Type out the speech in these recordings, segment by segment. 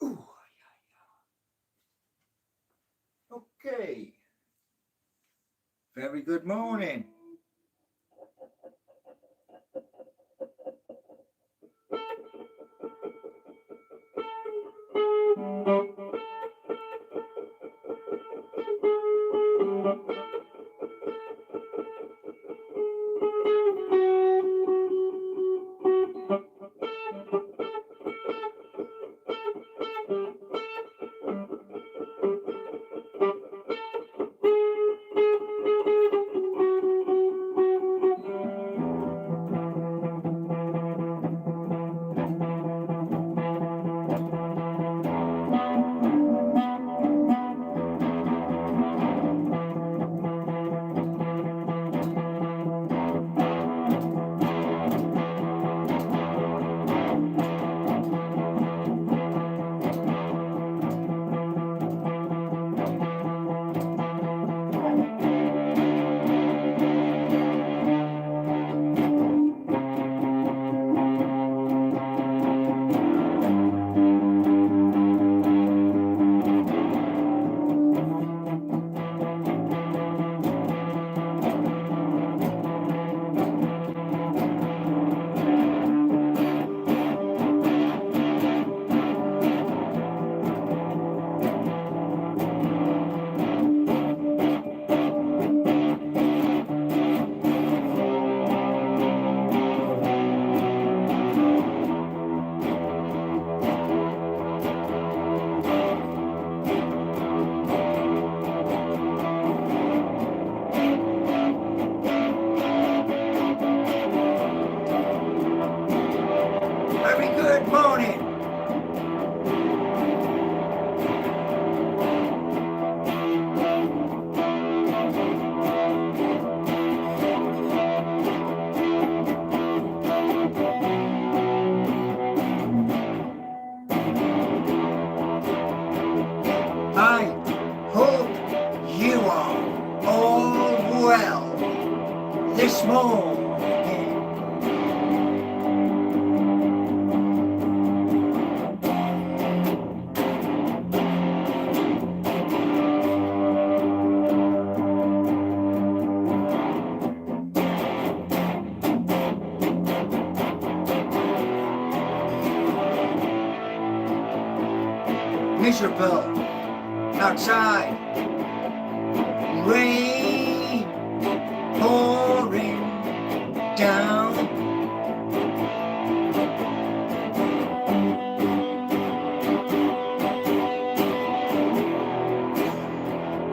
Ooh, okay. Very good morning. Very good morning. I hope you are all well this morning. Miserable outside, rain pouring down.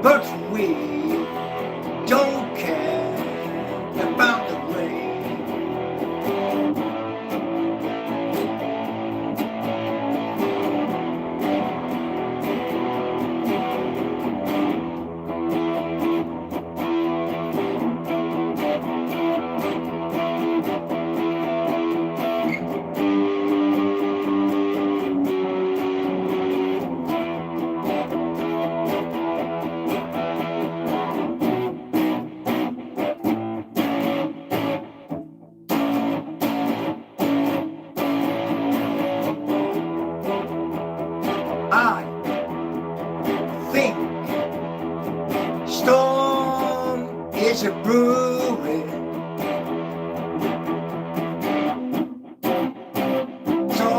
But we don't care about the rain. I think storm is a brewing. So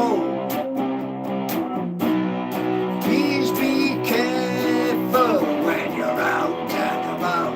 please be careful when you're out and about.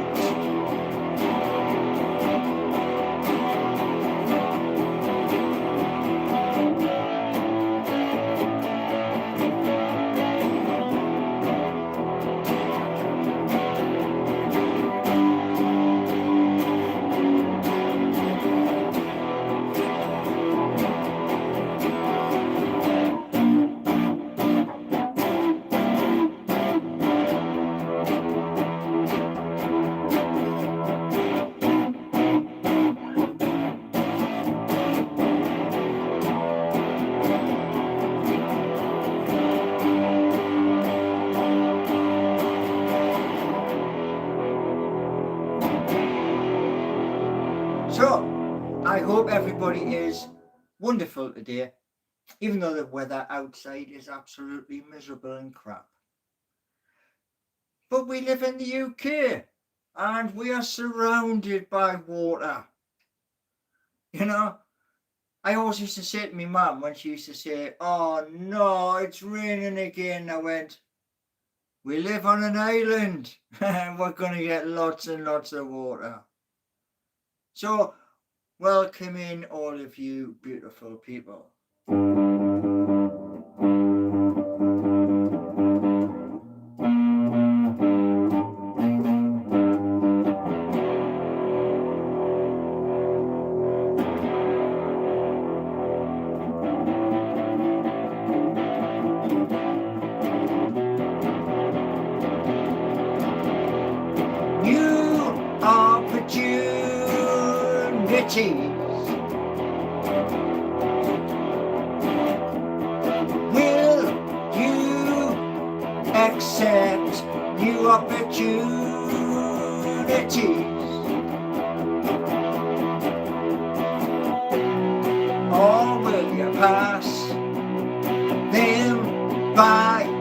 So I I hope everybody is wonderful today, even though the weather outside is absolutely miserable and crap. But we live in the UK and we are surrounded by water. You know, I always used to say to my mum when she used to say, "Oh no, it's raining again." I went, "We live on an island and we're going to get lots and lots of water." So, welcome in all of you beautiful people. New opportunities. Will you accept new opportunities? Or will you pass them by?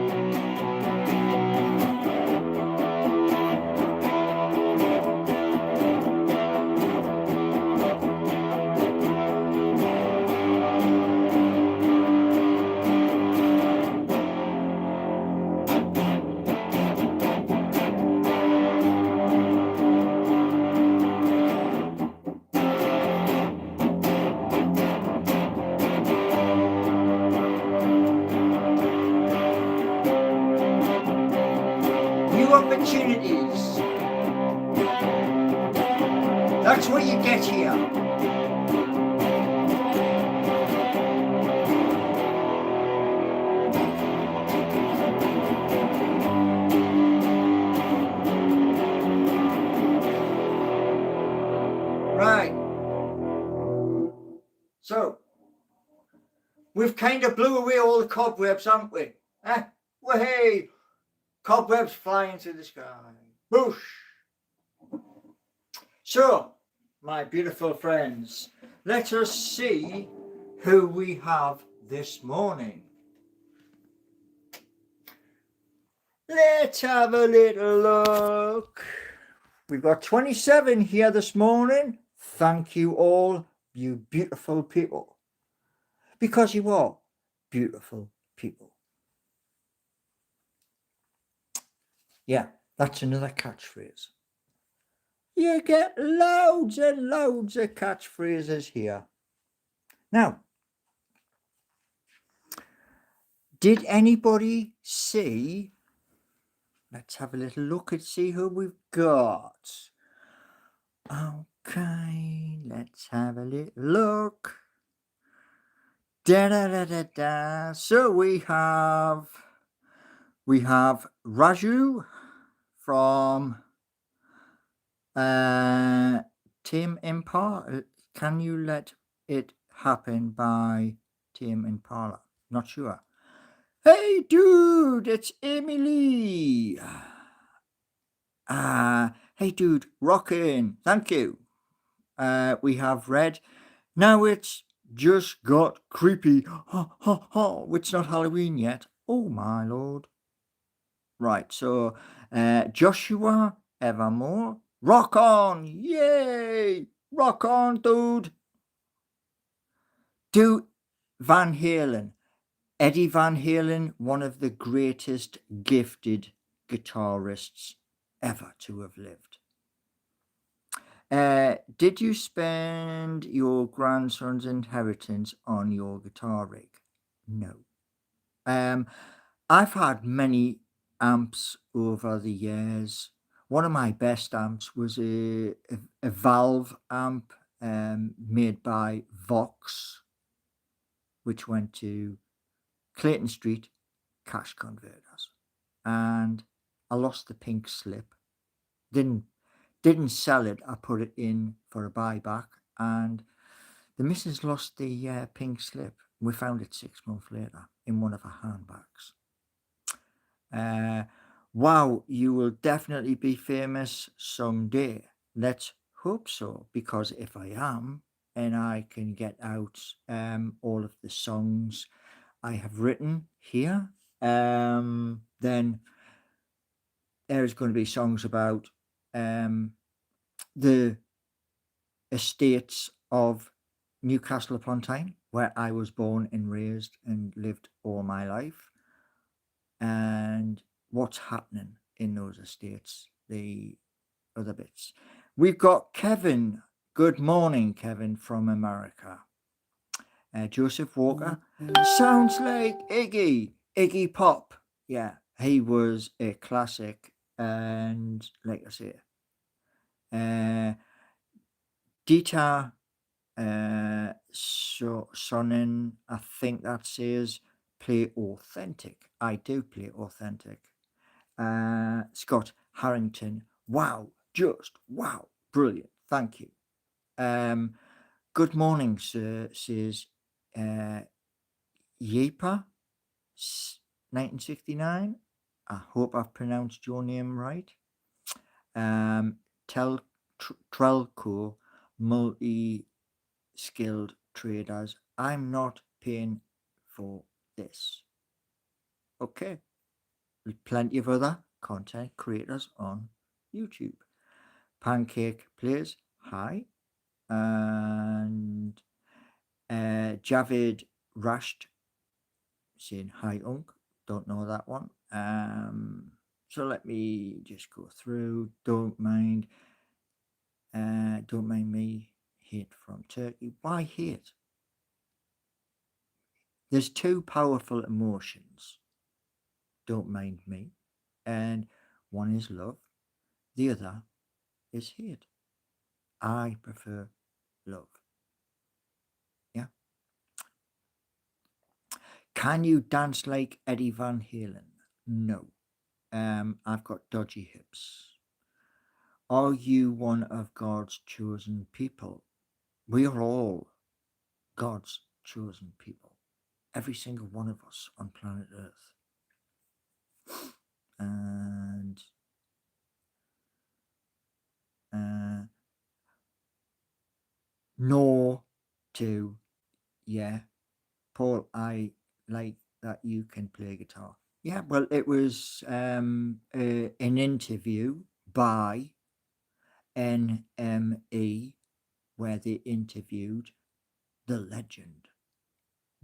Opportunities. That's what you get here. Right. So, we've kind of blew away all the cobwebs, haven't we? Well, hey, cobwebs flying through the sky. Boosh! So, my beautiful friends, let us see who we have this morning. Let's have a little look. We've got 27 here this morning. Thank you all, you beautiful people. Because you are beautiful people. Yeah, that's another catchphrase. You get loads and loads of catchphrases here. Now, did anybody see? Let's have a little look and see who we've got. Okay, let's have a little look. Da da da da da. So we have Raju from Team Impala. Can you let it happen by Team Impala? Not sure. Hey dude, it's Emily. Hey dude, rockin'. Thank you. We have Red. Now it's just got creepy. Ha ha ha. It's not Halloween yet. Oh my lord. Right, so Joshua Evermore. Rock on! Yay! Rock on, dude! Do Van Halen. Eddie Van Halen, one of the greatest gifted guitarists ever to have lived. Did you spend your grandson's inheritance on your guitar rig? No. I've had many amps over the years. One of my best amps was a valve amp made by Vox, which went to Clayton Street Cash Converters, and I lost the pink slip. Didn't sell it. I put it in for a buyback, and the missus lost the pink slip. We found it 6 months later in one of her handbags. Wow, you will definitely be famous someday. Let's hope so, because if I am, and I can get out all of the songs I have written here. Then there's going to be songs about um, the estates of Newcastle upon Tyne, where I was born and raised and lived all my life, and what's happening in those estates, the other bits. We've got Kevin. Good morning, Kevin from America. Joseph Walker sounds like Iggy Pop. Yeah, he was a classic, and like I say, uh, Dieter Sonnen, I think that says play authentic. I do play authentic. Scott Harrington, wow, just wow, brilliant, thank you. Um, Good morning, sir, says uh, Yepa, 1969. I hope I've pronounced your name right. Um, Trelco, multi skilled traders. I'm not paying for this. Okay. There's plenty of other content creators on YouTube. Pancake Plays, hi. And Javid Rashed saying hi, Unk. Don't know that one. So let me just go through. Don't mind me. Hate from Turkey. Why hate? There's two powerful emotions. Don't mind me, and one is love. The other is hate. I prefer love. Yeah. Can you dance like Eddie Van Halen? No. I've got dodgy hips. Are you one of God's chosen people? We are all God's chosen people. Every single one of us on planet Earth. And uh, no to, yeah, Paul, I like that you can play guitar. Yeah, well, it was an interview by NME where they interviewed the legend,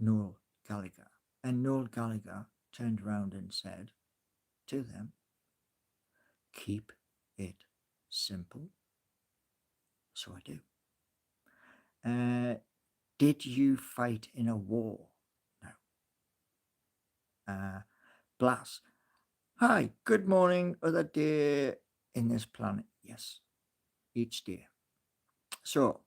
Noel Gallagher. And Noel Gallagher turned around and said to them, keep it simple. So I do. Did you fight in a war? No. Blast. Hi, good morning. Other day in this planet. Yes, each day. So,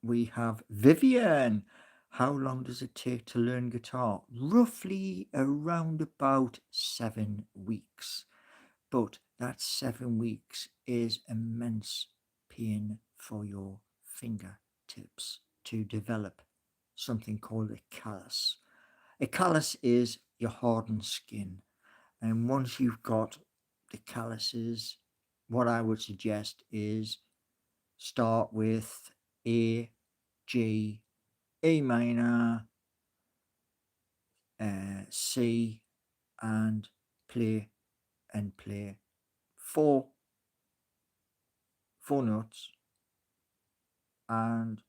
we have Vivian. How long does it take to learn guitar? Roughly around about 7 weeks. But that 7 weeks is immense pain for your fingertips to develop something called a callus. A callus is your hardened skin. And once you've got the calluses, what I would suggest is start with A, G, A minor, C, and play four notes, and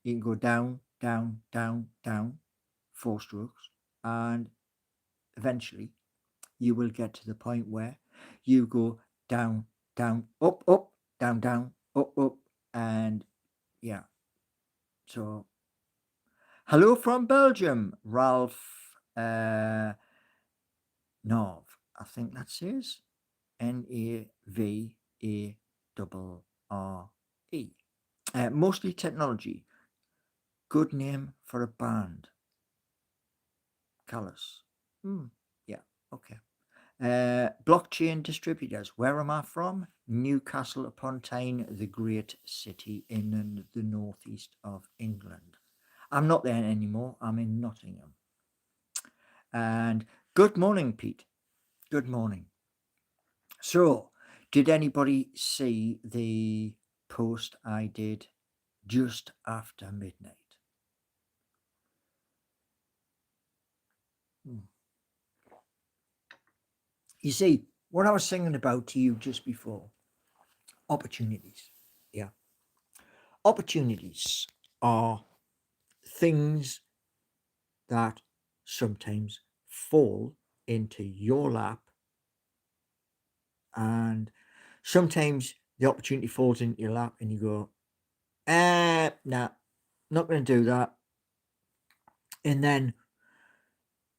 you can go down, down, down, down, 4 strokes, and eventually you will get to the point where you go down, down, up, up, down, down, up, up, and yeah. So, hello from Belgium, Ralph Nov. I think that says Navarre. Mostly technology. Good name for a band. Callus. Yeah, okay. Blockchain distributors. Where am I from? Newcastle upon Tyne, the great city in the northeast of England. I'm not there anymore. I'm in Nottingham. And good morning, Pete. Good morning. So, did anybody see the post I did just after midnight. Hmm. You see, what I was singing about to you just before, opportunities. Yeah. Opportunities are things that sometimes fall into your lap, and sometimes the opportunity falls into your lap and you go, nah, not going to do that. And then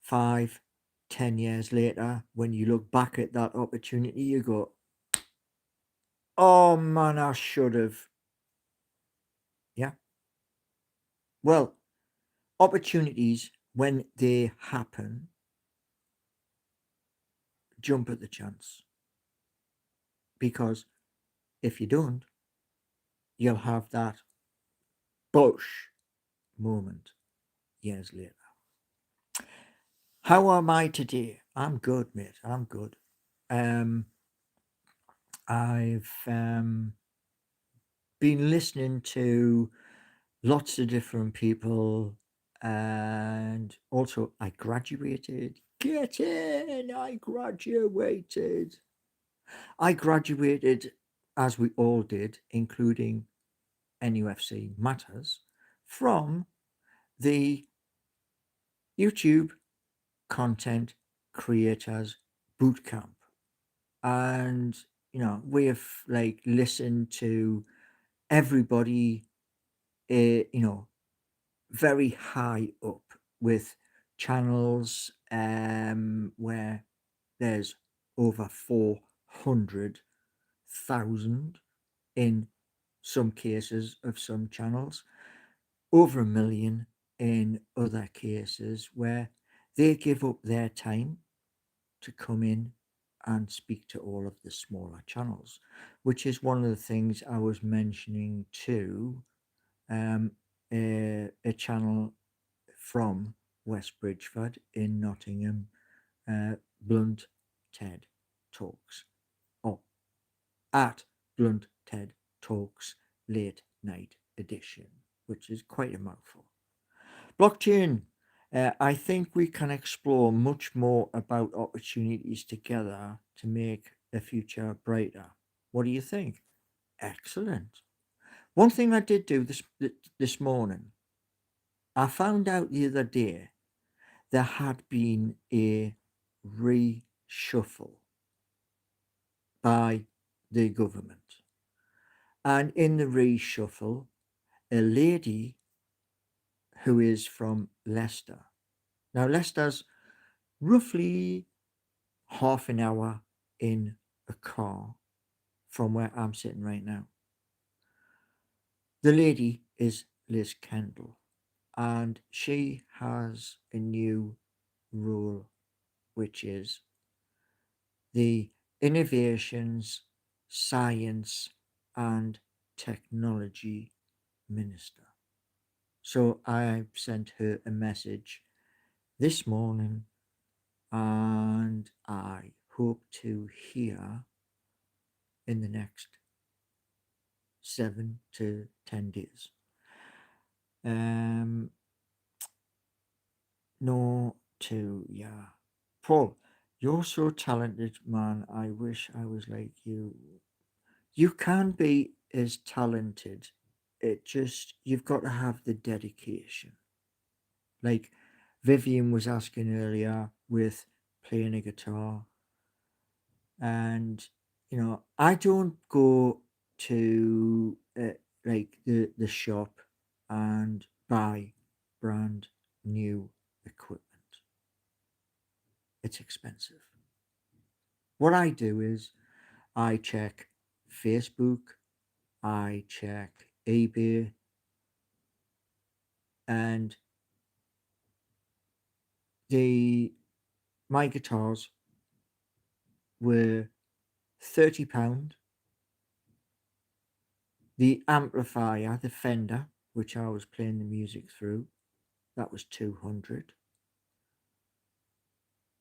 5, 10 years later, when you look back at that opportunity, you go, oh man, I should have. Yeah. Well, opportunities, when they happen, jump at the chance. Because if you don't, you'll have that bush moment years later. How am I today? I'm good, mate. I'm good. Um, I've been listening to lots of different people, and also I graduated. Get in! I graduated. I graduated, as we all did, including NUFC Matters, from the YouTube Content Creators Bootcamp. And, we've like listened to everybody, you know, very high up with channels where there's over 400,000 in some cases of some channels, over a million in other cases, where they give up their time to come in and speak to all of the smaller channels, which is one of the things I was mentioning too. A channel from West Bridgeford in Nottingham, Blunt Ted Talks, or at Blunt Ted Talks Late Night Edition, which is quite a mouthful. Blockchain. I think we can explore much more about opportunities together to make the future brighter. What do you think? Excellent. One thing I did do this morning, I found out the other day there had been a reshuffle by the government. And in the reshuffle, a lady who is from Leicester. Now, Leicester's roughly half an hour in a car from where I'm sitting right now. The lady is Liz Kendall, and she has a new rule, which is the Innovations, Science and Technology Minister. So I sent her a message this morning, and I hope to hear in the next 7 to 10 days. Um, no, to yeah, Paul, you're so talented, man. I wish I was like you. You can be as talented. It just you've got to have the dedication. Like Vivian was asking earlier with playing a guitar, and I don't go to like the shop and buy brand new equipment. It's expensive. What I do is I check Facebook, I check eBay, and the my guitars were £30. The amplifier, the Fender, which I was playing the music through, that was 200.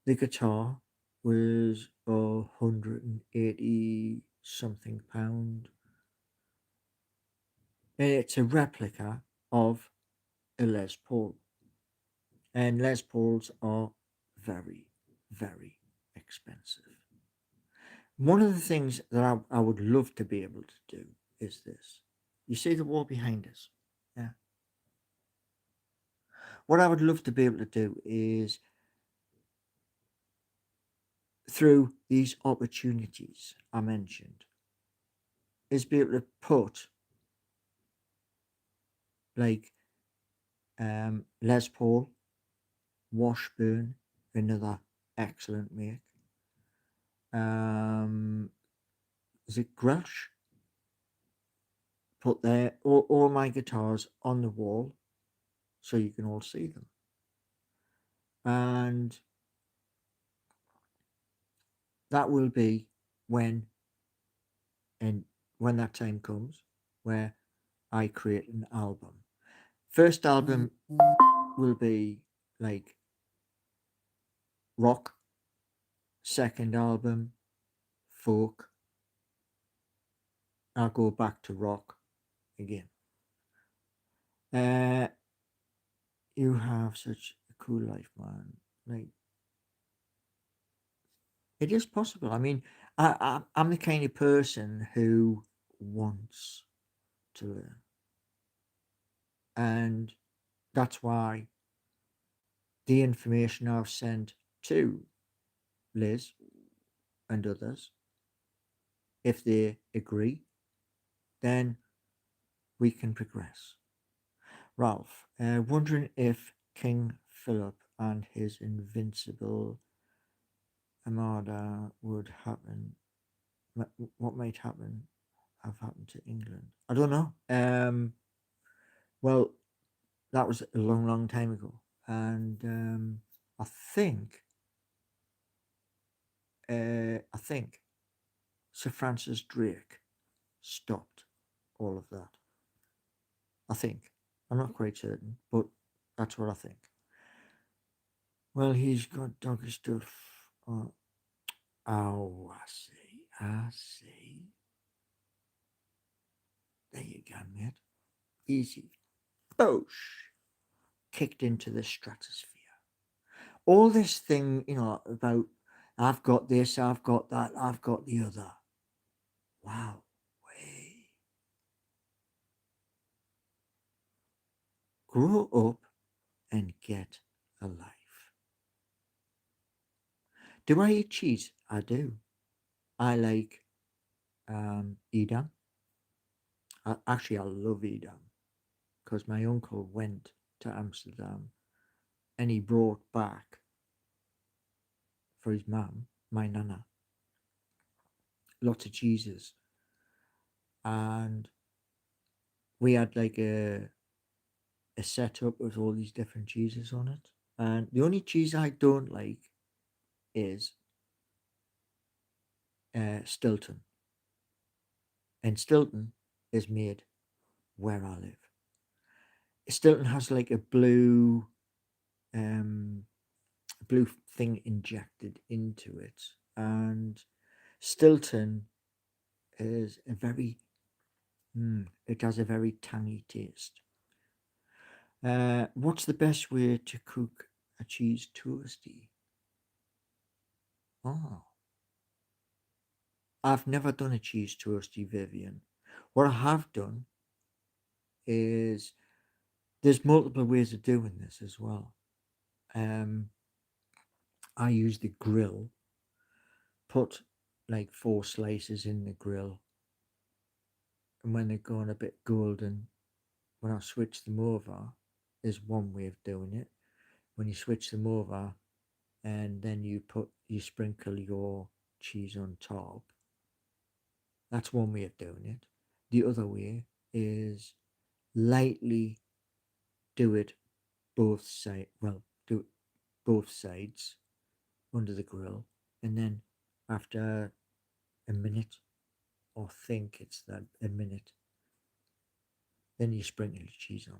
The guitar was 180 something pound. and it's a replica of a Les Paul. And Les Pauls are very, very expensive. One of the things that I would love to be able to do is this. You see the wall behind us? Yeah. What I would love to be able to do is, through these opportunities I mentioned, is be able to put like Les Paul, Washburn, another excellent make. Um, is it Grudge? Put there all my guitars on the wall so you can all see them. And that will be when and when that time comes where I create an album. First album will be like rock, second album, folk. I'll go back to rock again. Uh, you have such a cool life, man. Like, it is possible. I mean, I'm the kind of person who wants to learn. And that's why the information I've sent to Liz and others, if they agree, then we can progress. Ralph, wondering if King Philip and his invincible armada would happen. What might happen have happened to England? I don't know. Well, that was a long, long time ago, and I think, I think Sir Francis Drake stopped all of that. I think. I'm not quite certain, but that's what I think. Well, he's got doggy stuff. Oh, I see. I see. There you go, mate. Easy. Boosh. Kicked into the stratosphere. All this thing, about I've got this, I've got that, I've got the other. Wow. Way. Grow up and get a life. Do I eat cheese? I do. I like Edam. Actually, I love Edam because my uncle went to Amsterdam and he brought back for his mum, my nana, lots of cheeses. And we had like a setup with all these different cheeses on it. And the only cheese I don't like is Stilton. And Stilton is made where I live. Stilton has like a um, blue thing injected into it, and Stilton is a very, it has a very tangy taste. What's the best way to cook a cheese toasty? Oh, I've never done a cheese toasty, Vivian. What I have done is there's multiple ways of doing this as well. I use the grill, put like 4 slices in the grill, and when they're gone a bit golden, when I switch them over, is one way of doing it. When you switch them over, and then you sprinkle your cheese on top. That's one way of doing it. The other way is lightly do it both side. Well, do it both sides under the grill, and then after a minute, or think it's that a minute, then you sprinkle the cheese on.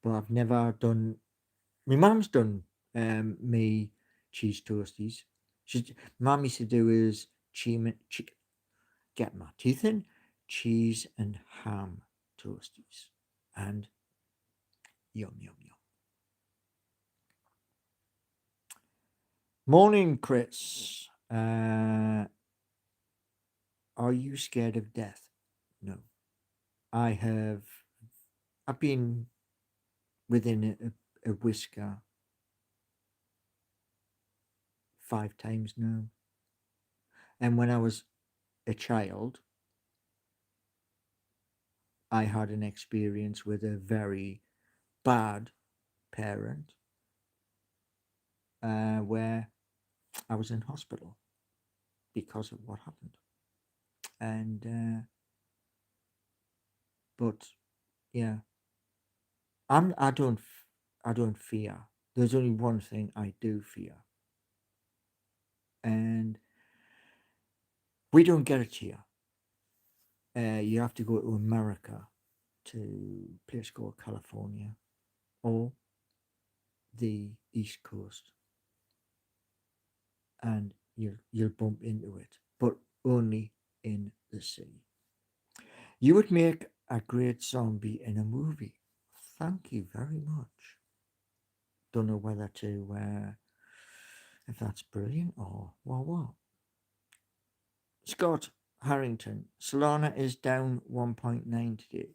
But I've never done. My mum's done me cheese toasties. Mum used to do is get my teeth in. cheese and ham toasties. And yum, yum, yum. Morning, Chris. Are you scared of death? No. I have. I've been within a whisker 5 times now. And when I was a child, I had an experience with a very bad parent where I was in hospital because of what happened. And, but yeah, I don't, I don't fear. There's only one thing I do fear. And we don't get it here. You have to go to America, to a place called California or the East Coast, and you'll bump into it, but only in the sea. You would make a great zombie in a movie. Thank you very much. Don't know whether to if that's brilliant or what. Scott Harrington, Solana is down 1.9 today.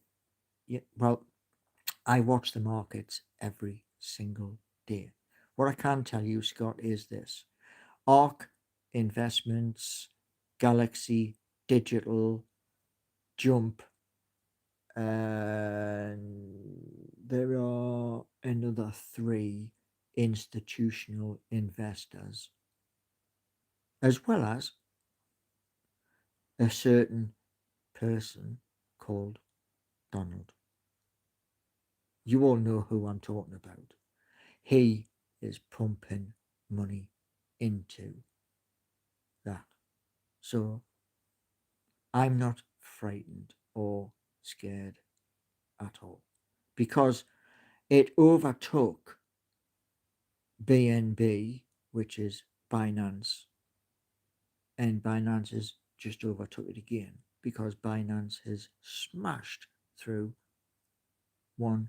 Yeah, well, I watch the markets every single day. What I can tell you, Scott, is this: ARK Investments, Galaxy Digital, Jump, and there are another 3 institutional investors, as well as a certain person called Donald. You all know who I'm talking about. He is pumping money into that. So I'm not frightened or scared at all, because it overtook BNB, which is Binance, and Binance has just overtook it again because Binance has smashed through $1,000.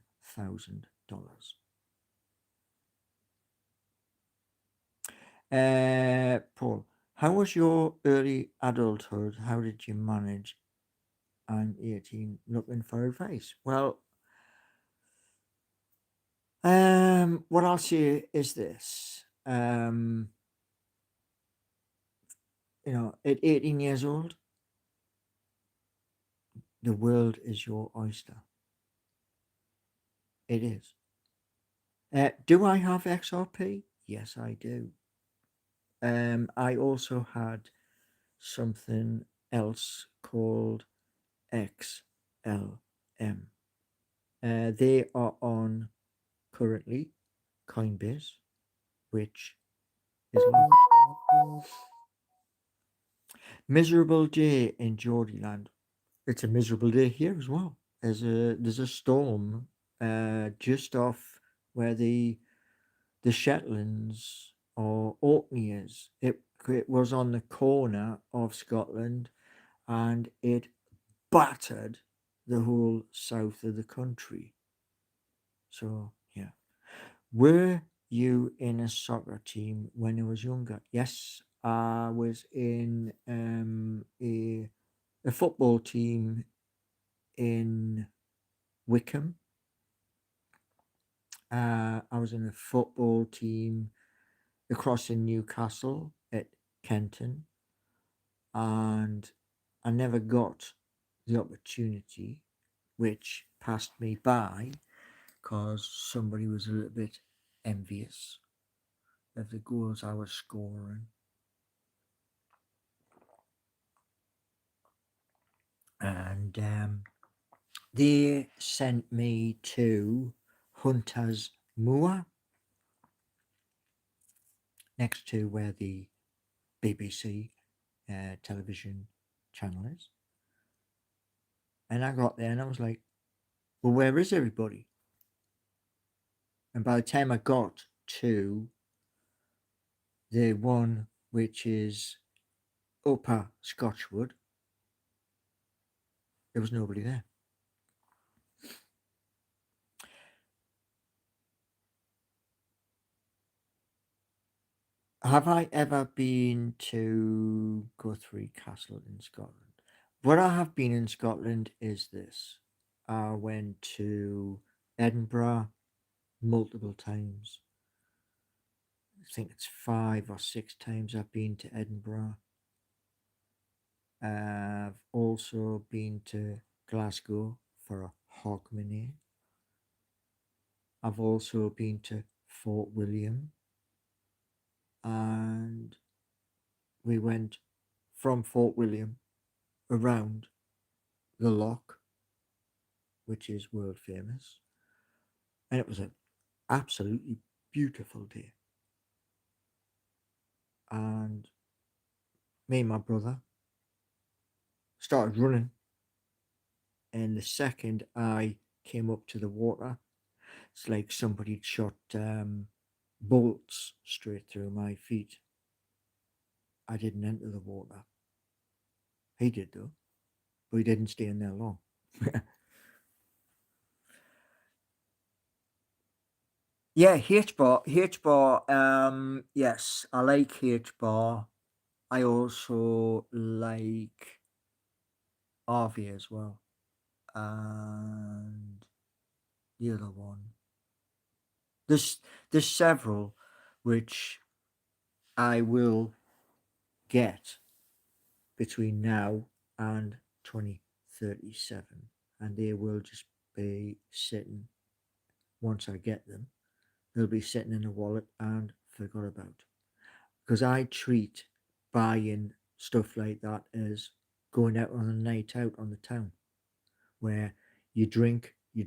Paul, how was your early adulthood? How did you manage? I'm 18, looking for advice. Well, what I'll say is this. At 18 years old, the world is your oyster. It is. Do I have XRP? Yes, I do. I also had something else called XLM. They are on currently Coinbase, which is miserable day in Geordieland. It's a miserable day here as well. There's a storm just off where the Shetlands or Orkney is. It was on the corner of Scotland, and it battered the whole south of the country. So yeah. Were you in a soccer team when you was younger? Yes, I was in a football team in Wickham. I was in a football team across in Newcastle at Kenton, and I never got the opportunity, which passed me by because somebody was a little bit envious of the goals I was scoring. And they sent me to Hunter's Moor, next to where the BBC television channel is. And I got there and I was like, well, where is everybody? And by the time I got to the one which is Upper Scotchwood, There was nobody there. Have I ever been to Guthrie Castle in Scotland? What I have been in Scotland is this. I went to Edinburgh multiple times. I think it's 5 or 6 times I've been to Edinburgh. I've also been to Glasgow for a Hogmanay. I've also been to Fort William, and we went from Fort William around the loch, which is world famous, and it was an absolutely beautiful day. And me and my brother started running, and the second I came up to the water, it's like somebody shot bolts straight through my feet. I didn't enter the water. He did though, but he didn't stay in there long. Yeah, H bar. H bar. Yes, I like H bar. I also like RV as well. And the other one. There's several which I will get between now and 2037, and they will just be sitting. Once I get them, they'll be sitting in a wallet and forgot about. Because I treat buying stuff like that as going out on a night out on the town, where you drink, you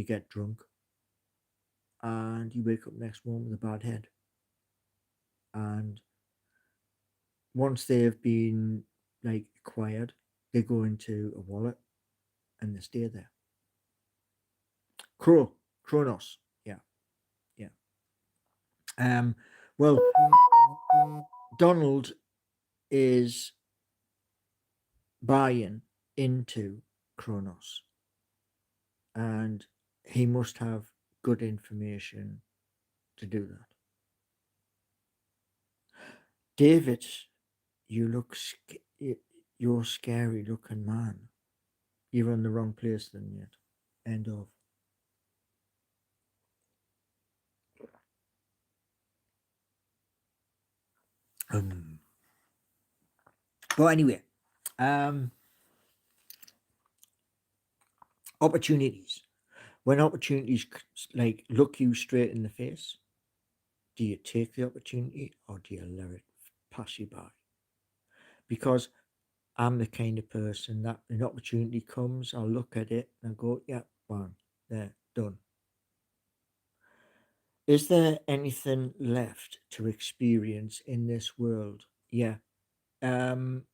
get drunk, and you wake up next morning with a bad head. And once they've been like acquired, they go into a wallet and they stay there. Kronos. Yeah, yeah. Um, well, Donald is buying into Kronos, and he must have good information to do that. David, you look, you're scary looking man. You're in the wrong place then yet. End of. Um, but anyway, um, opportunities. When opportunities like look you straight in the face, do you take the opportunity or do you let it pass you by? Because I'm the kind of person that an opportunity comes, I'll look at it and go, yeah, bang, there, done. Is there anything left to experience in this world? Yeah. Um,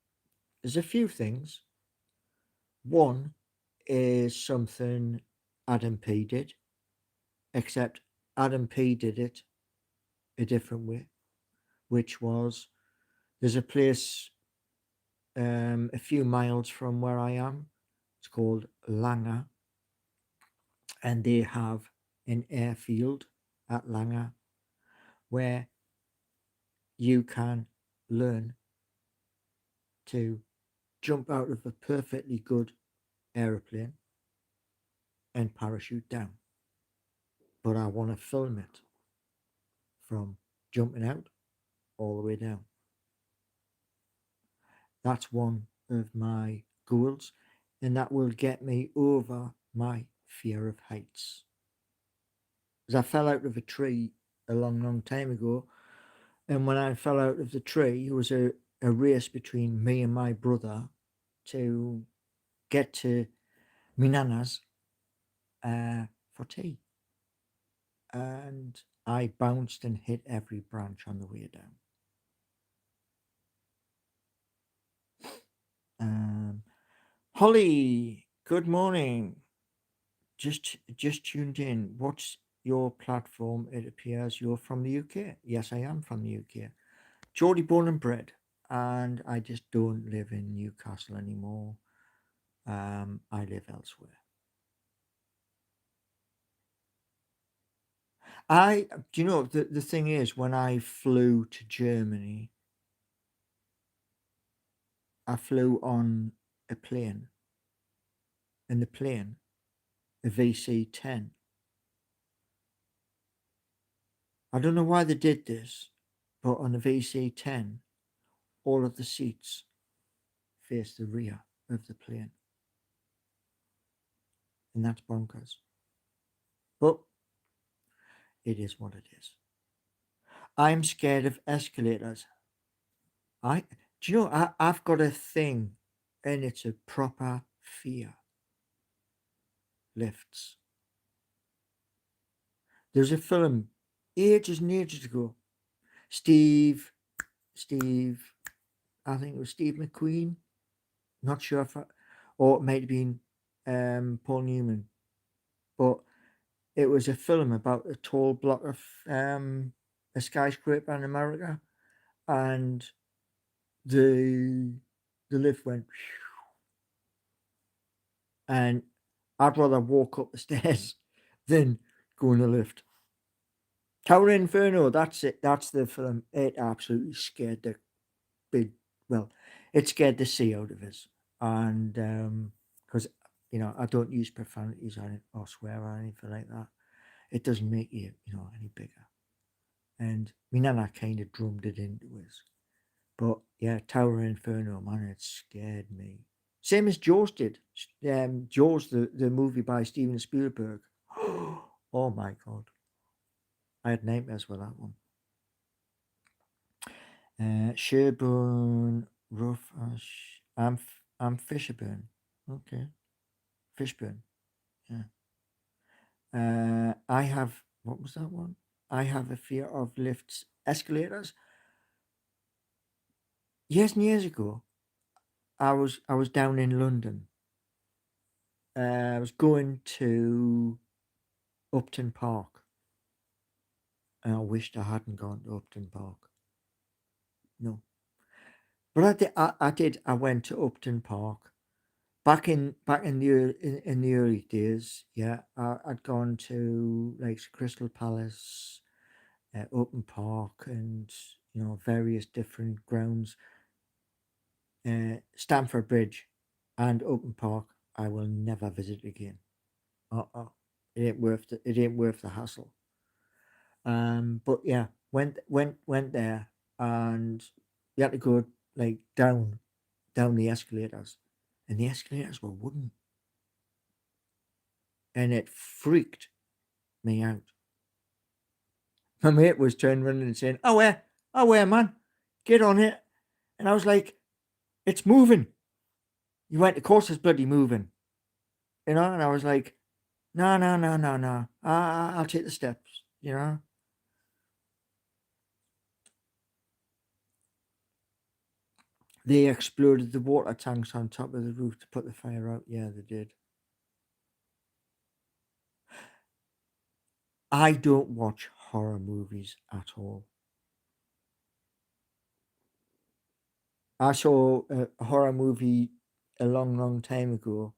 there's a few things. One is something Adam P did, except Adam P did it a different way, which was there's a place a few miles from where I am. It's called Langer, and they have an airfield at Langer where you can learn to jump out of a perfectly good aeroplane and parachute down. But I want to film it from jumping out all the way down. That's one of my goals, and that will get me over my fear of heights. Because I fell out of a tree a long, long time ago, and when I fell out of the tree, it was a race between me and my brother to get to my nana's for tea. And I bounced and hit every branch on the way down. Um, Holly, good morning. Just tuned in. What's your platform? It appears you're from the UK. Yes, I am from the UK. Geordie born and bred, and I just don't live in Newcastle anymore. I live elsewhere. Do you know, the thing is, when I flew to Germany, I flew on a plane, and the plane, a VC-10. I don't know why they did this, but on a VC-10, all of the seats face the rear of the plane, and that's bonkers. But it is what it is. I'm scared of escalators. I do you know I've got a thing, and it's a proper fear. Lifts. There's a film ages and ages ago. Steve, Steve, I think it was Steve McQueen. Not sure if, or it might have been Paul Newman, but it was a film about a tall block of a skyscraper in America, and the the lift went, and I'd rather walk up the stairs than go in the lift. Tower Inferno, that's it. That's the film. It absolutely scared the big, well, it scared the sea out of us. And because, I don't use profanities or swear or anything like that. It doesn't make you, any bigger. And me nana kind of drummed it into us. But yeah, Tower Inferno, man, it scared me. Same as Jaws did. Jaws, the movie by Steven Spielberg. Oh my god, I had nightmares with that one. Sherburne, rough ash. I'm Fisherburn. Okay, Fishburne. Yeah. I have, what was that one? I have a fear of lifts, escalators. Years and years ago, I was down in London. I was going to Upton Park, and I wished I hadn't gone to Upton Park. No, but I did. I did. I went to Upton Park back in the early days. Yeah, I'd gone to like Crystal Palace, Upton Park, and various different grounds. Stamford Bridge and Upton Park. I will never visit again. Uh-uh. It ain't worth the hassle. But yeah, went there, and you had to go like down the escalators, and the escalators were wooden, and it freaked me out. My mate was turning around and saying, oh where, man, get on it," and I was like, "It's moving." You went, "Of course it's bloody moving," and I was like, "No, no, no, no, no. I'll take the steps." They exploded the water tanks on top of the roof to put the fire out. Yeah, they did. I don't watch horror movies at all. I saw a horror movie a long, long time ago,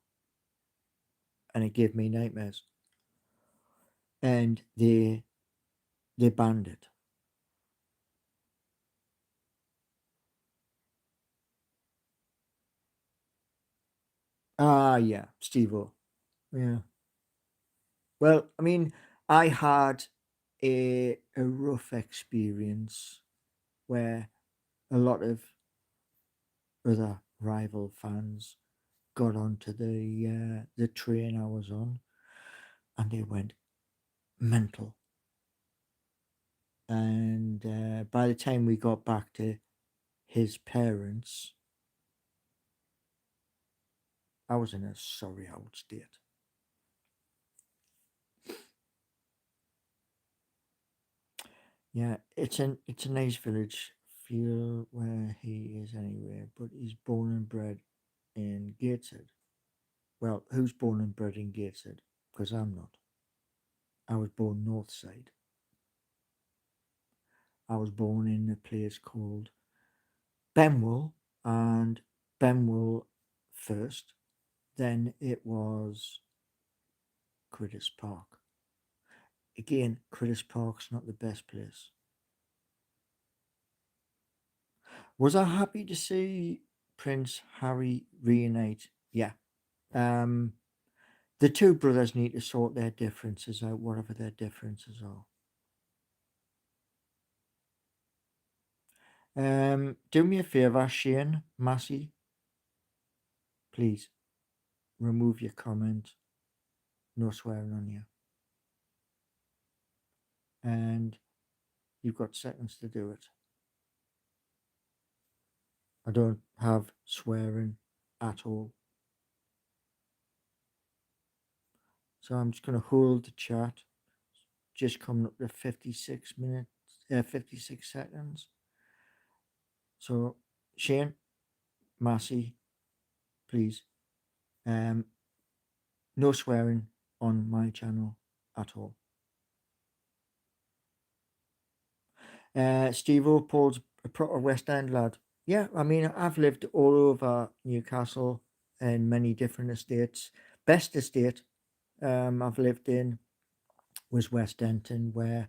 and it gave me nightmares. And they banned it. Ah, yeah, Steve-O. Yeah. Well, I mean, I had a rough experience where a lot of other rival fans got onto the train I was on, and they went mental. And by the time we got back to his parents, I was in a sorry old state. Yeah, it's a nice village. Feel where he is anyway, but he's born and bred in Gateshead. Well, who's born and bred in Gateshead? Because I'm not. I was born north side. I was born in a place called Benwell, and Benwell first, then it was Critters Park. Again, Critters Park's not the best place. Was I happy to see Prince Harry reunite? Yeah. Um, the two brothers need to sort their differences out, whatever their differences are. Do me a favor, Shane, Massey, please remove your comment. No swearing on you. And you've got seconds to do it. I don't have swearing at all. So I'm just going to hold the chat. Just coming up to 56 minutes, 56 seconds. So, Shane, Massey, please. No swearing on my channel at all. Steve Paul's a proper West End lad. Yeah, I mean, I've lived all over Newcastle in many different estates. Best estate I've lived in was West Denton, where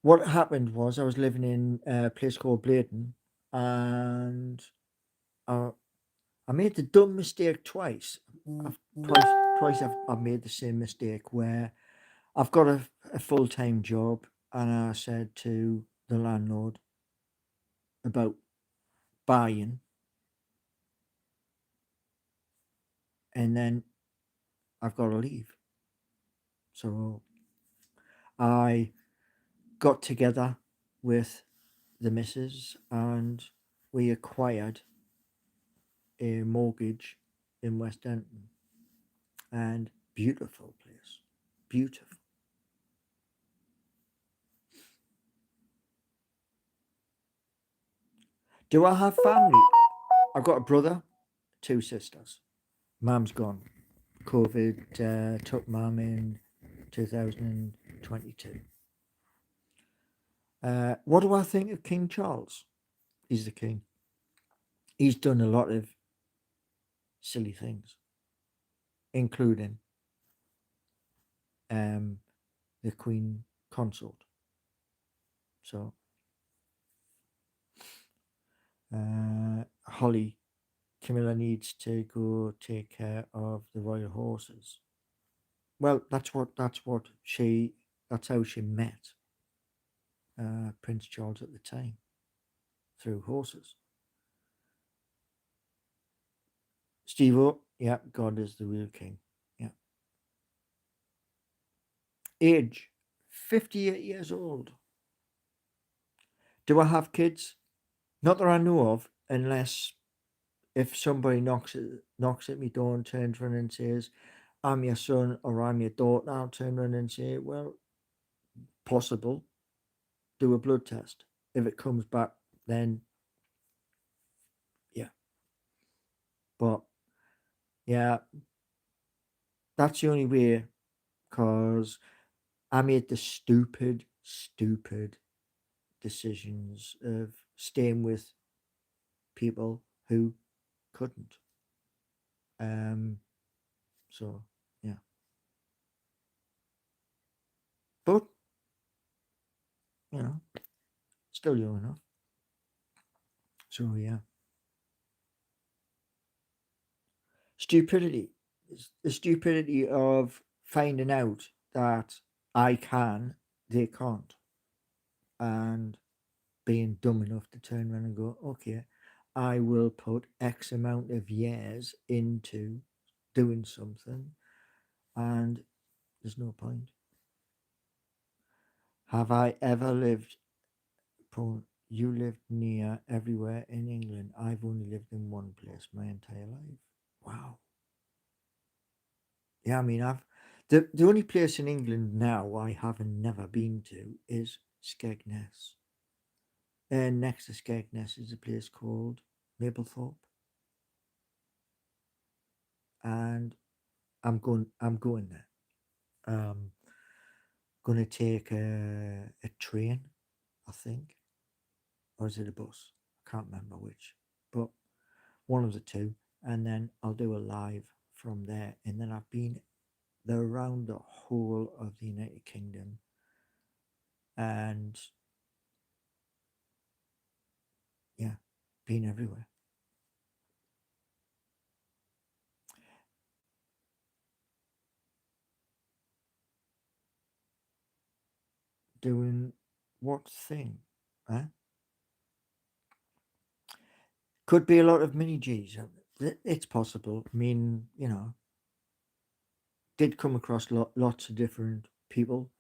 what happened was I was living in a place called Bladen, and I, I made the dumb mistake twice. I've made the same mistake where I've got a full time job, and I said to the landlord about buying, and then I've got to leave. So I got together with the missus and we acquired a mortgage in West Denton, and beautiful place, beautiful. Do I have family? I've got a brother, two sisters. Mum's gone. COVID took mum in 2022. What do I think of King Charles? He's the king. He's done a lot of silly things, including the Queen Consort. So, Holly, Camilla needs to go take care of the royal horses. Well, that's how she met Prince Charles at the time, through horses. Steve, yeah, God is the real king. Yeah. Age, 58 years old. Do I have kids? Not that I know of, unless if somebody knocks at my door and turns around and says, I'm your son or I'm your daughter, I'll turn around and say, well, possible. Do a blood test. If it comes back, then yeah. But yeah, that's the only way, because I made the stupid decisions of staying with people who couldn't. So yeah. But you know, still young enough. So yeah. Stupidity. The stupidity of finding out that I can, they can't. And being dumb enough to turn around and go, okay, I will put X amount of years into doing something, and there's no point. Have I ever lived, Paul? You lived near everywhere in England. I've only lived in one place my entire life. Wow. Yeah, I mean, the only place in England now I haven't never been to is Skegness. And next to Skegness is a place called Mablethorpe, and I'm going there. Going to take a train, I think, or is it a bus? I can't remember which, but one of the two. and then I'll do a live from there. And then I've been around the whole of the United Kingdom, and yeah, been everywhere. Doing what thing? Huh? Could be a lot of mini G's. It's possible. I mean, did come across lots of different people,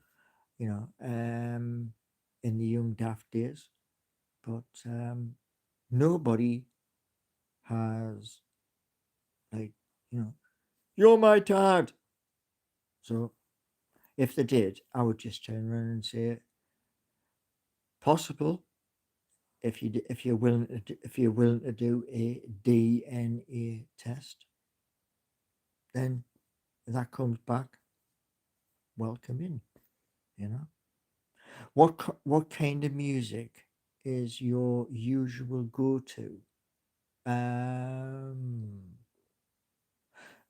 in the young daft days, but nobody has, like, you know, you're my dad. So if they did, I would just turn around and say, possible, if you're willing to if you're willing to do a DNA test, then if that comes back, welcome in. You know, what kind of music is your usual go to? Um,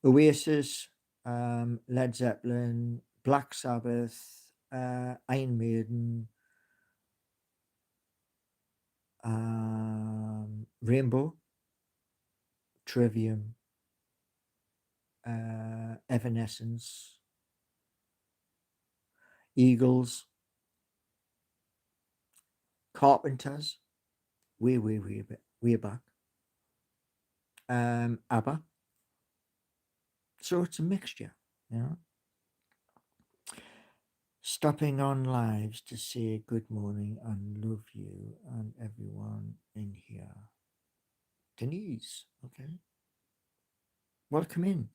Oasis, Led Zeppelin, Black Sabbath, Iron Maiden, Rainbow, Trivium, Evanescence, Eagles, Carpenters, way back, ABBA. So it's a mixture, you know. Stopping on lives to say good morning and love you and everyone in here. Denise, okay. Welcome in.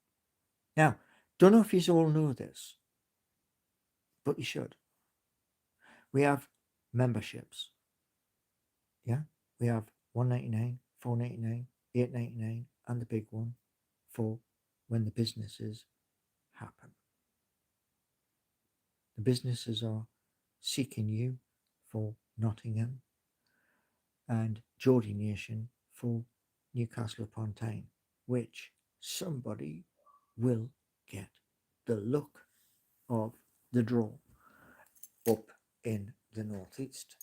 Now, don't know if you all know this, but you should. We have memberships. Yeah, we have 199, 499, 899, and the big one for when the businesses happen. The businesses are Seeking You for Nottingham and Geordie Nation for Newcastle upon Tyne, which somebody will get the luck of the draw up in the northeast.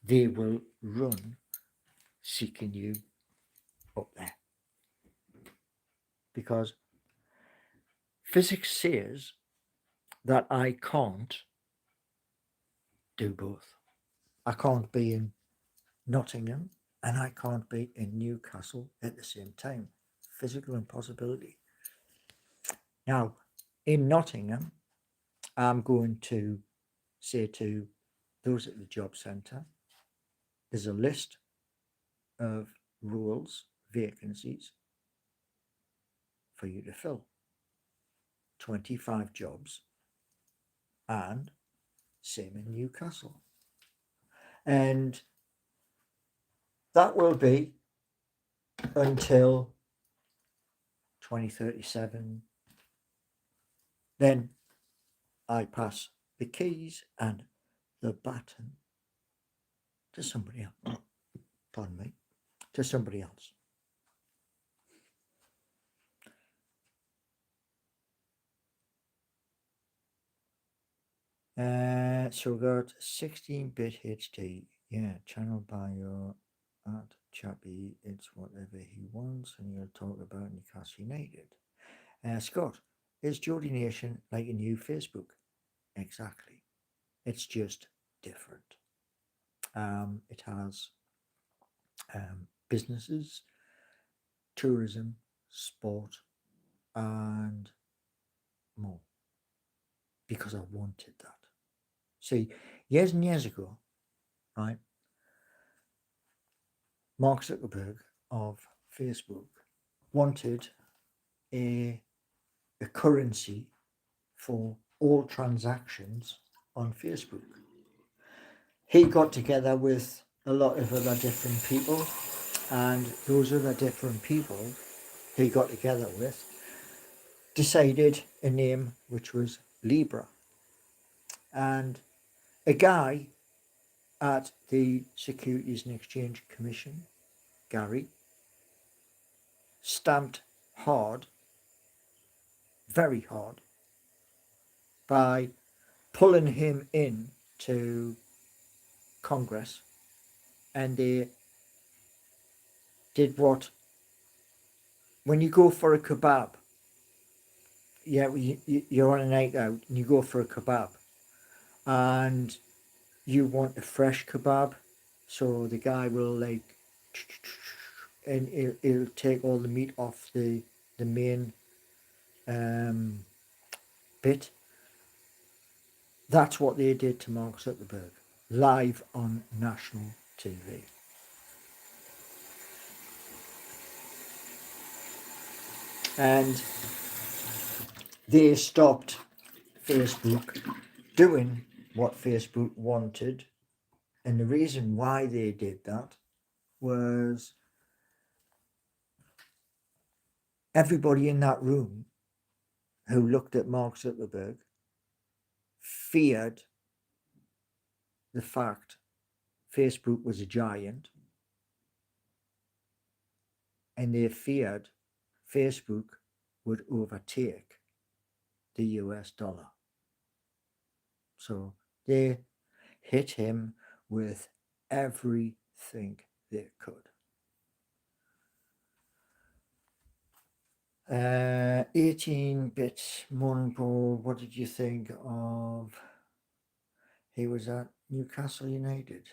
They will run Seeking You up there, because physics says that I can't do both. I can't be in Nottingham and I can't be in Newcastle at the same time. Physical impossibility. Now, in Nottingham, I'm going to say to those at the job centre, there's a list of roles, vacancies for you to fill. 25 jobs, and same in Newcastle. And that will be until 2037. Then I pass the keys and the baton to somebody else. Pardon me, to somebody else. So we got 16-bit HD. Yeah, channel bio at Chappie. It's whatever he wants, and he'll talk about Newcastle United. Scott, is Geordie Nation like a new Facebook? Exactly. It's just different. It has businesses, tourism, sport, and more, because I wanted that. See, years and years ago, right, Mark Zuckerberg of Facebook wanted a, a currency for all transactions on Facebook. He got together with a lot of other different people, and those other different people he got together with decided a name which was Libra. And a guy at the Securities and Exchange Commission, Gary, stamped hard, very hard, by pulling him in to Congress, and they did what, when you go for a kebab, yeah, you're on a night out and you go for a kebab and you want a fresh kebab, so the guy will like, and he'll take all the meat off the main um, bit. That's what they did to Mark Zuckerberg, live on national TV. And they stopped Facebook doing what Facebook wanted. And the reason why they did that was everybody in that room who looked at Mark Zuckerberg feared the fact Facebook was a giant, and they feared Facebook would overtake the US dollar. So they hit him with everything they could. 18-bit Monroe, what did you think of? He was at Newcastle United.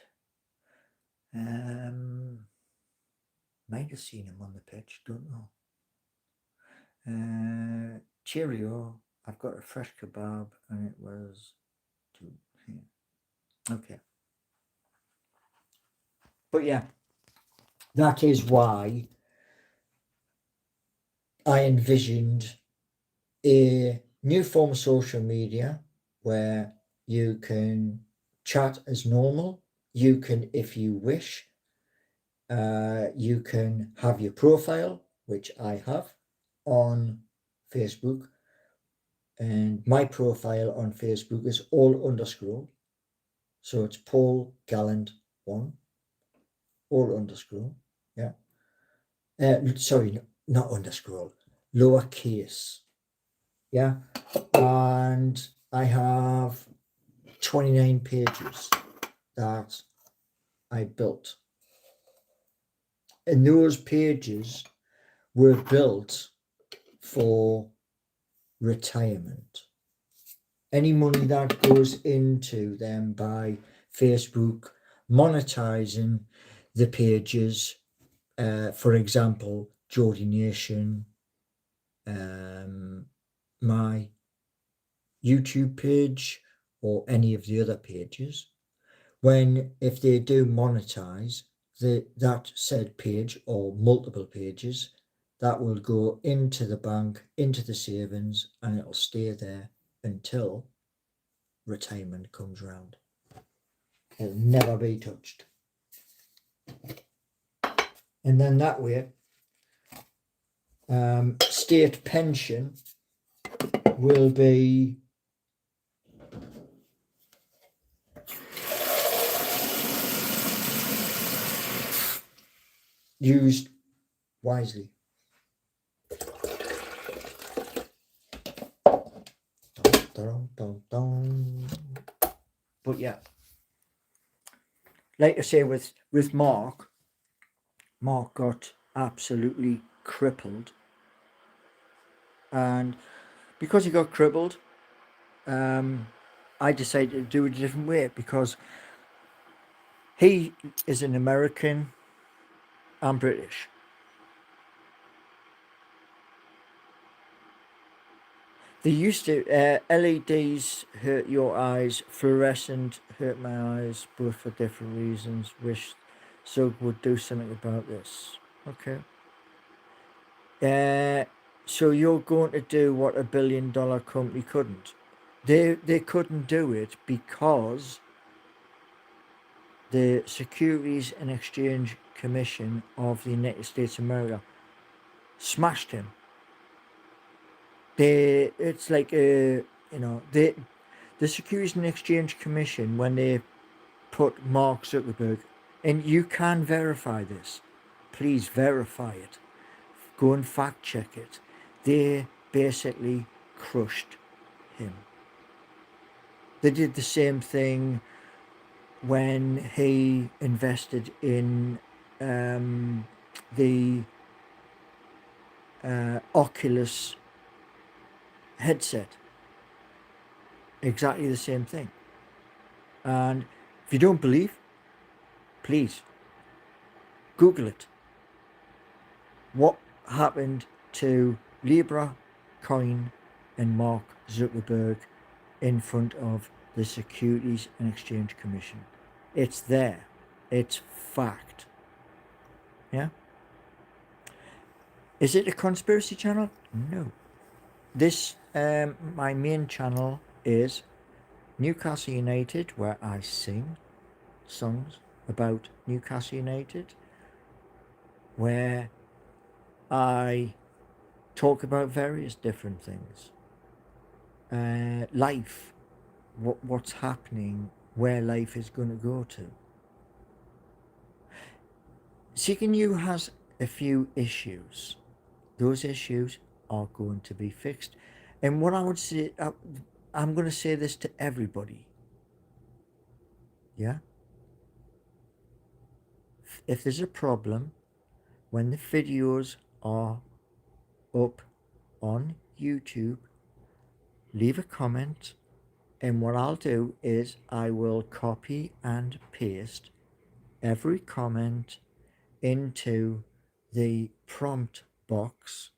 Might have seen him on the pitch, don't know. Cheerio, I've got a fresh kebab, and it was okay. But yeah, that is why I envisioned a new form of social media where you can chat as normal. You can, if you wish, you can have your profile, which I have on Facebook, and my profile on Facebook is all underscore, so it's Paul Gallant 1, all underscore, yeah. Sorry, not underscore, lowercase, yeah. And I have 29 pages that I built, and those pages were built for retirement. Any money that goes into them by Facebook monetizing the pages, for example, Geordie Nation, my YouTube page, or any of the other pages, if they do monetize that said page or multiple pages, that will go into the bank, into the savings, and it'll stay there until retirement comes round. It'll never be touched. And then that way, state pension will be used wisely. But yeah, like I say, with Mark got absolutely crippled, and because he got crippled, I decided to do it a different way, because he is an American, I'm British. They used to, LEDs hurt your eyes, fluorescent hurt my eyes, both for different reasons. Wish Zug would do something about this. Okay. So you're going to do what $1 billion company couldn't. They couldn't do it because the Securities and Exchange Commission of the United States of America smashed him. It's like the Securities and Exchange Commission, when they put Mark Zuckerberg, and you can verify this, please verify it. Go and fact check it. They basically crushed him. They did the same thing when he invested in the Oculus headset. Exactly the same thing. And if you don't believe, please Google it. What happened to Libra Coin and Mark Zuckerberg in front of the Securities and Exchange Commission? It's there. It's fact. Yeah. Is it a conspiracy channel? No. This my main channel is Newcastle United, where I sing songs about Newcastle United, where I talk about various different things. Life, what's happening, where life is going to go to. Seeking You has a few issues. Those issues are going to be fixed. And what I would say, I'm going to say this to everybody. Yeah? If there's a problem, when the videos are up on YouTube, leave a comment. And what I'll do is I will copy and paste every comment into the prompt box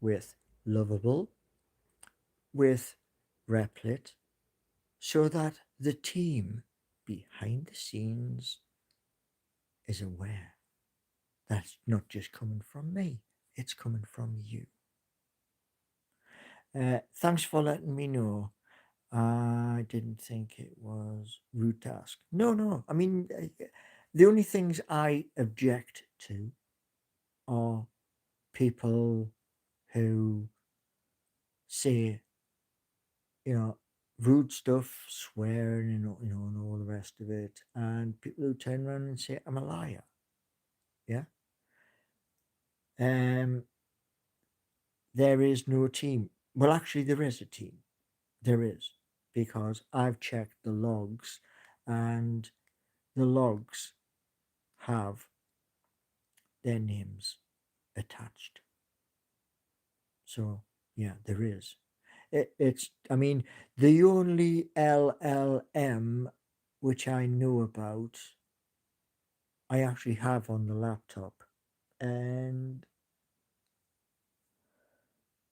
with lovable, with Replit, so that the team behind the scenes is aware that's not just coming from me, it's coming from you. Thanks for letting me know. I didn't think it was rude to ask. No. I mean, the only things I object to are people who say, rude stuff, swearing, and all the rest of it, and people who turn around and say I'm a liar. Yeah. Um. There is no team. Well, actually, there is a team. There is, because I've checked the logs, and the logs have their names attached. So yeah, there is. It's. I mean, the only LLM which I know about, I actually have on the laptop, and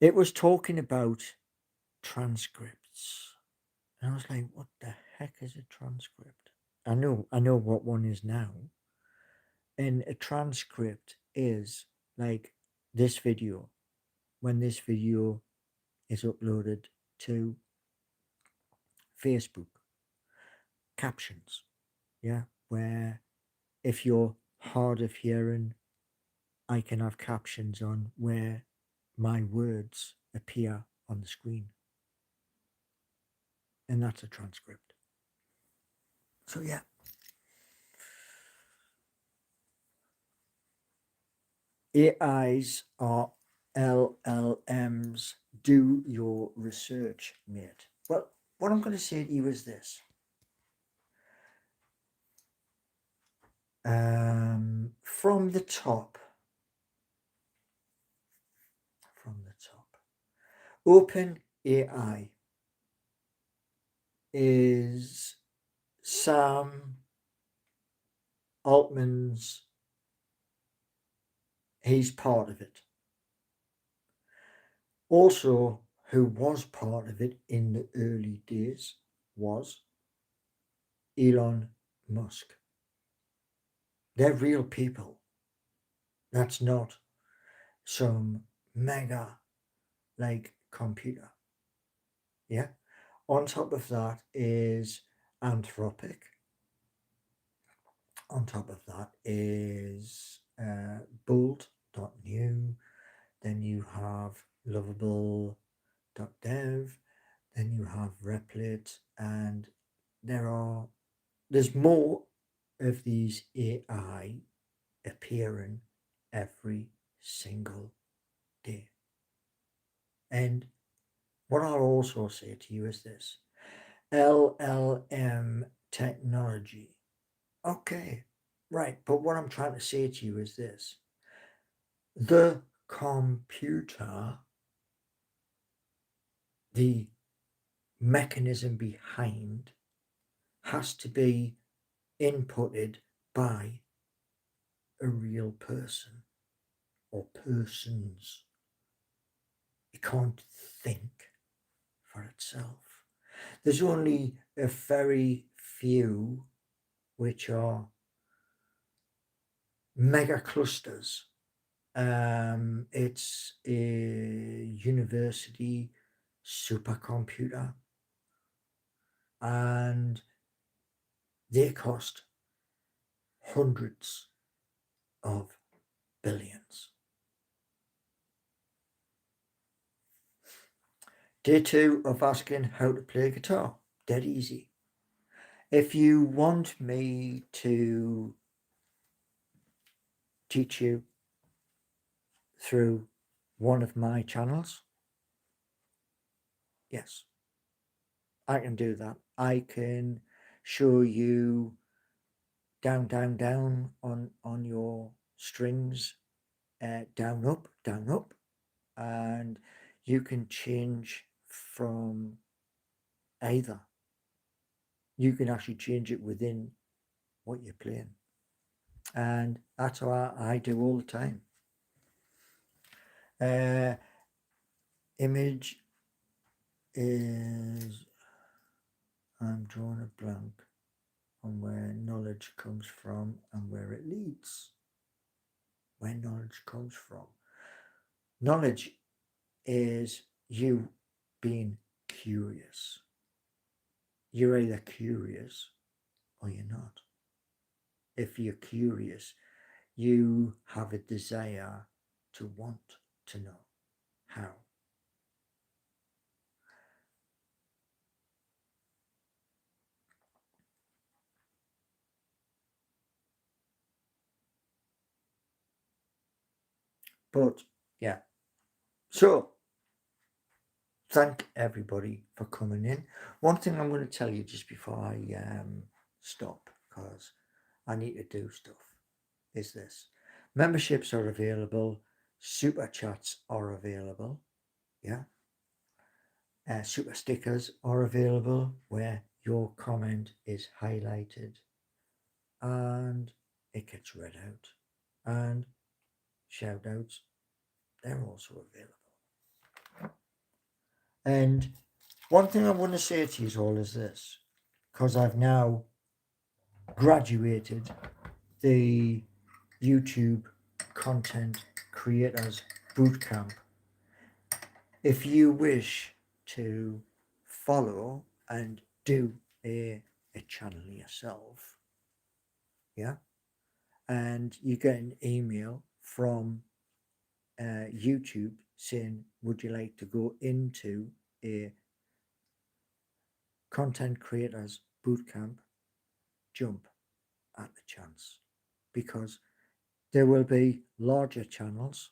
it was talking about transcripts. And I was like, what the heck is a transcript? I know what one is now. And a transcript is like this video, when this video is uploaded to Facebook, captions. Yeah. Where if you're hard of hearing, I can have captions on where my words appear on the screen. And that's a transcript. So yeah. AIs are LLMs. Do your research, mate. Well, what I'm going to say to you is this. From the top, Open AI is Sam Altman's, he's part of it. Also, who was part of it in the early days was Elon Musk. They're real people. That's not some mega like computer. Yeah. On top of that is Anthropic. On top of that is Bolt.new. Then you have Lovable.dev. Then you have Replit, and there's more of these AI appearing every single day. And what I'll also say to you is this: LLM technology. Okay, right. But what I'm trying to say to you is this: the computer, the mechanism behind, has to be inputted by a real person or persons. It can't think for itself. There's only a very few which are mega clusters. It's a university supercomputer, and they cost hundreds of billions. Day 2 of asking how to play guitar. Dead easy. If you want me to teach you through one of my channels, yes, I can do that. I can show you down, down, down on your strings, down, up, and you can change from either. You can actually change it within what you're playing, and that's what I do all the time. Image is, I'm drawing a blank on where knowledge comes from and where it leads. Where knowledge comes from. Knowledge is you being curious. You're either curious or you're not. If you're curious, you have a desire to want to know how. But yeah, so thank everybody for coming in. One thing I'm going to tell you just before I stop, because I need to do stuff, is this: memberships are available, super chats are available, yeah. Super stickers are available where your comment is highlighted and it gets read out, and shout outs, they're also available. And one thing I want to say to you all is this, because I've now graduated the YouTube content creators bootcamp. If you wish to follow and do a channel yourself, yeah, and you get an email from YouTube saying, would you like to go into a content creators bootcamp, jump at the chance, because there will be larger channels,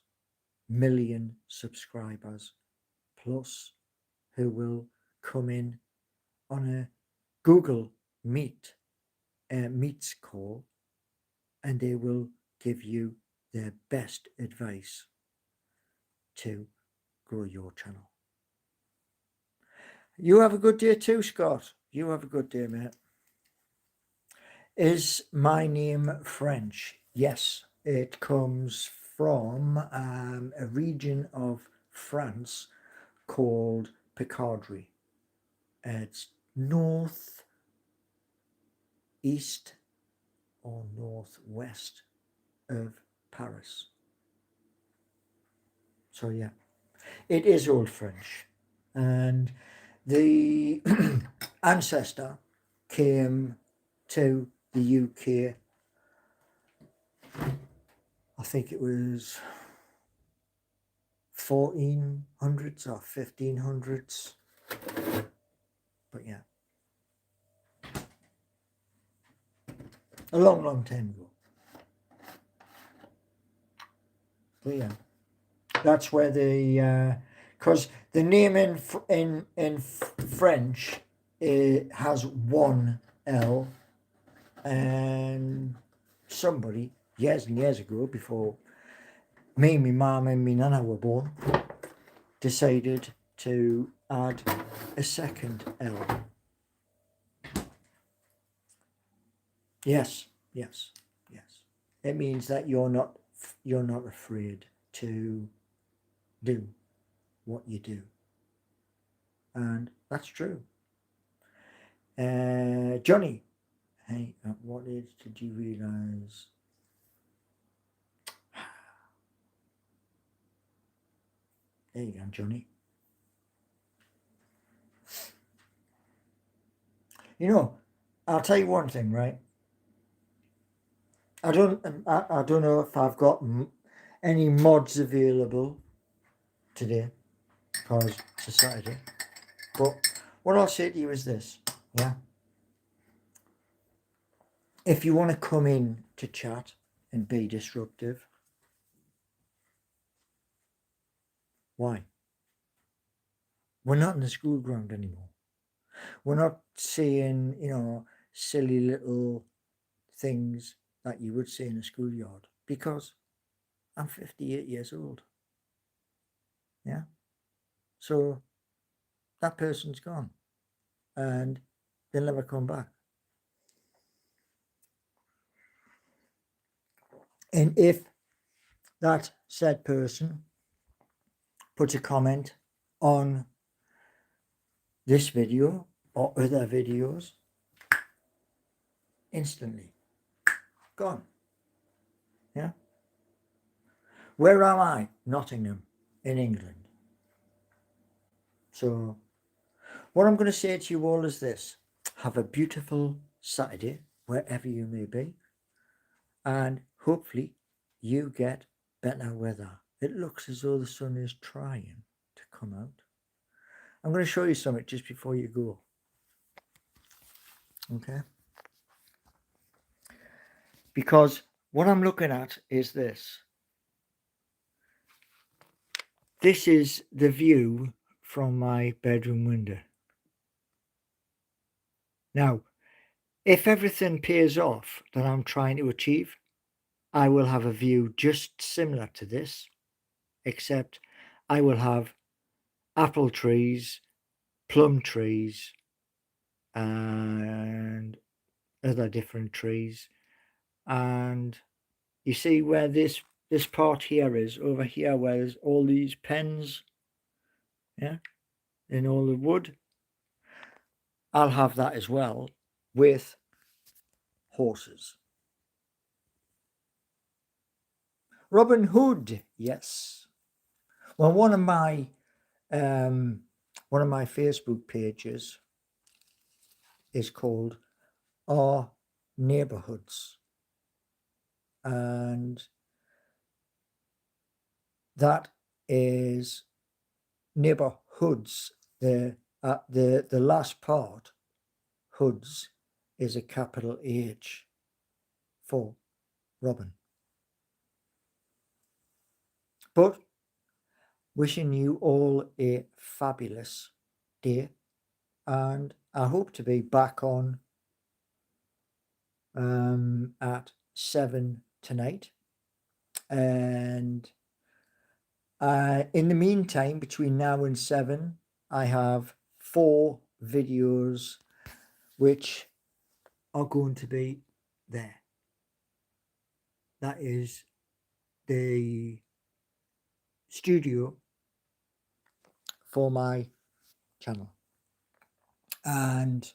million subscribers plus, who will come in on a Google Meets call, and they will give you their best advice to grow your channel. You have a good day too, Scott. You have a good day, mate. Is my name French? Yes, it comes from a region of France called Picardie. It's north east or northwest of Paris. So yeah, it is Old French, and the ancestor came to the UK. I think it was 1400s or 1500s, but yeah, a long time ago. But yeah, That's where the because the name in French it has one L, and somebody years and years ago, before me, my mum, and my nana were born, decided to add a second L. Yes, yes, yes. It means that you're not afraid to do what you do, and that's true. Johnny, hey, at what age did you realise? There you go, Johnny. You know, I'll tell you one thing, right? I don't know if I've got any mods available today because it's a Saturday. But what I'll say to you is this, yeah? If you want to come in to chat and be disruptive, why? We're not in the school ground anymore. We're not seeing, silly little things that you would see in a schoolyard because I'm 58 years old. Yeah? So that person's gone and they'll never come back. And if that said person puts a comment on this video or other videos, instantly gone. Yeah? Where am I? Nottingham, in England. So what I'm going to say to you all is this. Have a beautiful Saturday, wherever you may be. And hopefully you get better weather. It looks as though the sun is trying to come out. I'm going to show you something just before you go. Okay? Because what I'm looking at is this. This is the view from my bedroom window. Now, if everything pays off that I'm trying to achieve, I will have a view just similar to this, except I will have apple trees, plum trees, and other different trees. And you see where this part here is, over here where there's all these pens, yeah, in all the wood. I'll have that as well with horses. Robin Hood, yes. Well, one of my Facebook pages is called Our Neighborhoods, and that is neighborhoods. The last part, hoods, is a capital H for Robin. But wishing you all a fabulous day, and I hope to be back on at 7 tonight. And in the meantime, between now and 7, I have 4 videos which are going to be there. That is the studio for my channel. And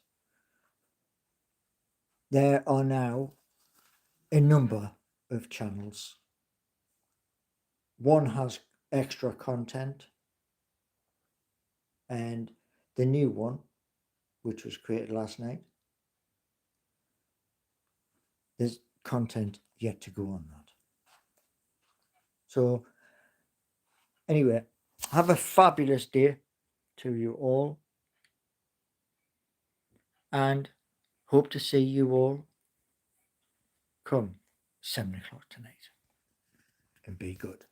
there are now a number of channels. One has extra content, and the new one, which was created last night, there's content yet to go on that. So anyway, have a fabulous day to you all, and hope to see you all come 7 o'clock tonight, and be good.